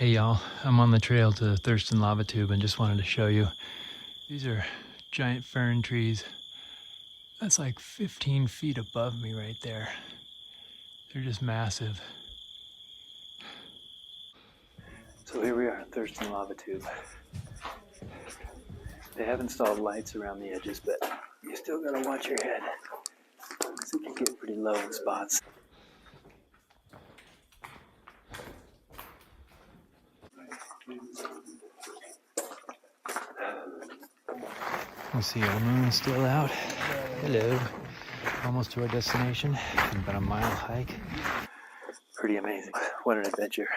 Hey y'all, I'm on the trail to Thurston Lava Tube and just wanted to show you. These are giant fern trees. That's like 15 feet above me right there. They're just massive. So here we are at Thurston Lava Tube. They have installed lights around the edges, but you still gotta watch your head, because it can get pretty low in spots. You see our moon still out. Hello. Almost to our destination. About a mile hike. Pretty amazing. What an adventure.